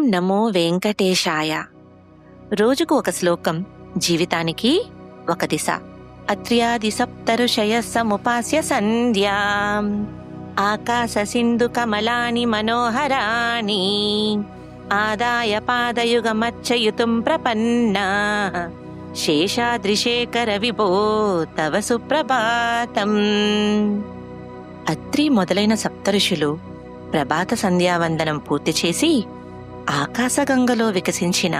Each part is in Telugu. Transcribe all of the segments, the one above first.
నమో వెంకటేశాయ. రోజుకు ఒక శ్లోకం, జీవితానికి ఒక దిశ. అత్ర్యాది సప్తఋషయ సముపాస్య సంధ్యాం ఆకాశ సింధు కమలాని మనోహరాణి ఆదాయ పాదయుగమచ్చయుతుం ప్రపన్నా శేషాద్రిశేఖర విభో తవ సుప్రభాతం. అత్రి మొదలైన సప్తఋషులు ప్రభాత సంధ్యావందనం పూర్తి చేసి ఆకాశగంగలో వికసించిన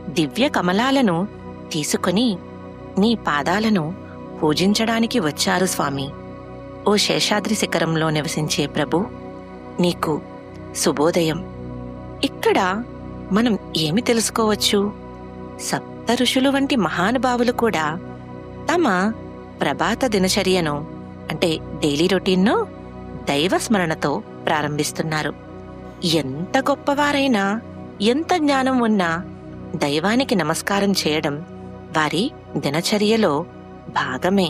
దివ్య కమలాలను తీసుకొని నీ పాదాలను పూజించడానికి వచ్చారు స్వామి. ఓ శేషాద్రి శిఖరంలో నివసించే ప్రభు, నీకు శుభోదయం. ఇక్కడ మనం ఏమి తెలుసుకోవచ్చు? సప్త ఋషులు వంటి మహానుభావులు కూడా తమ ప్రభాత దినచర్యను అంటే డైలీ రొటీన్ను దైవస్మరణతో ప్రారంభిస్తున్నారు. ఎంత గొప్పవారైనా, ఎంత జ్ఞానం ఉన్నా దైవానికి నమస్కారం చేయడం వారి దినచర్యలో భాగమే.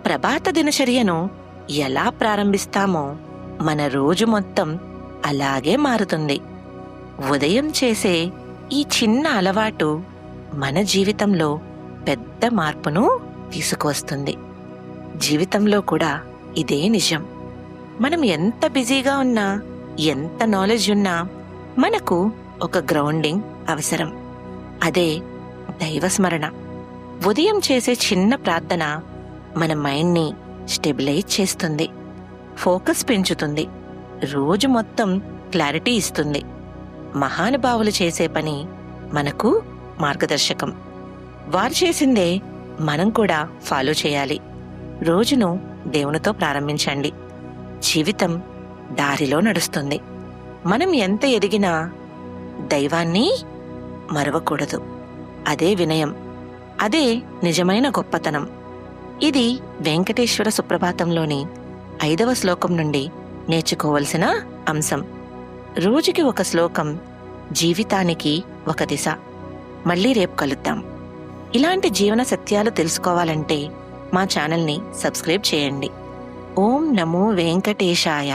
ప్రభాత దినచర్యను ఎలా ప్రారంభిస్తామో మన రోజు మొత్తం అలాగే మారుతుంది. ఉదయం చేసే ఈ చిన్న అలవాటు మన జీవితంలో పెద్ద మార్పును తీసుకువస్తుంది. జీవితంలో కూడా ఇదే నిజం. మనం ఎంత బిజీగా ఉన్నా, ఎంత నాలెడ్జ్ ఉన్నా మనకు ఒక గ్రౌండింగ్ అవసరం. అదే దైవస్మరణ. ఉదయం చేసే చిన్న ప్రార్థన మన మైండ్ని స్టెబిలైజ్ చేస్తుంది, ఫోకస్ పెంచుతుంది, రోజు మొత్తం క్లారిటీ ఇస్తుంది. మహానుభావులు చేసే పని మనకు మార్గదర్శకం. వారు చేసిందే మనం కూడా ఫాలో చేయాలి. రోజును దేవునితో ప్రారంభించండి. జీవితం దారిలో నడుస్తుంది. మనం ఎంత ఎదిగినా దైవాన్ని మరవకూడదు. అదే వినయం, అదే నిజమైన గొప్పతనం. ఇది వెంకటేశ్వర సుప్రభాతంలోని 5వ శ్లోకం నుండి నేర్చుకోవలసిన అంశం. రోజుకి ఒక శ్లోకం, జీవితానికి ఒక దిశ. మళ్ళీ రేపు కలుద్దాం. ఇలాంటి జీవన సత్యాలు తెలుసుకోవాలంటే మా ఛానల్ని సబ్స్క్రైబ్ చేయండి. ఓం నమో వెంకటేశాయ.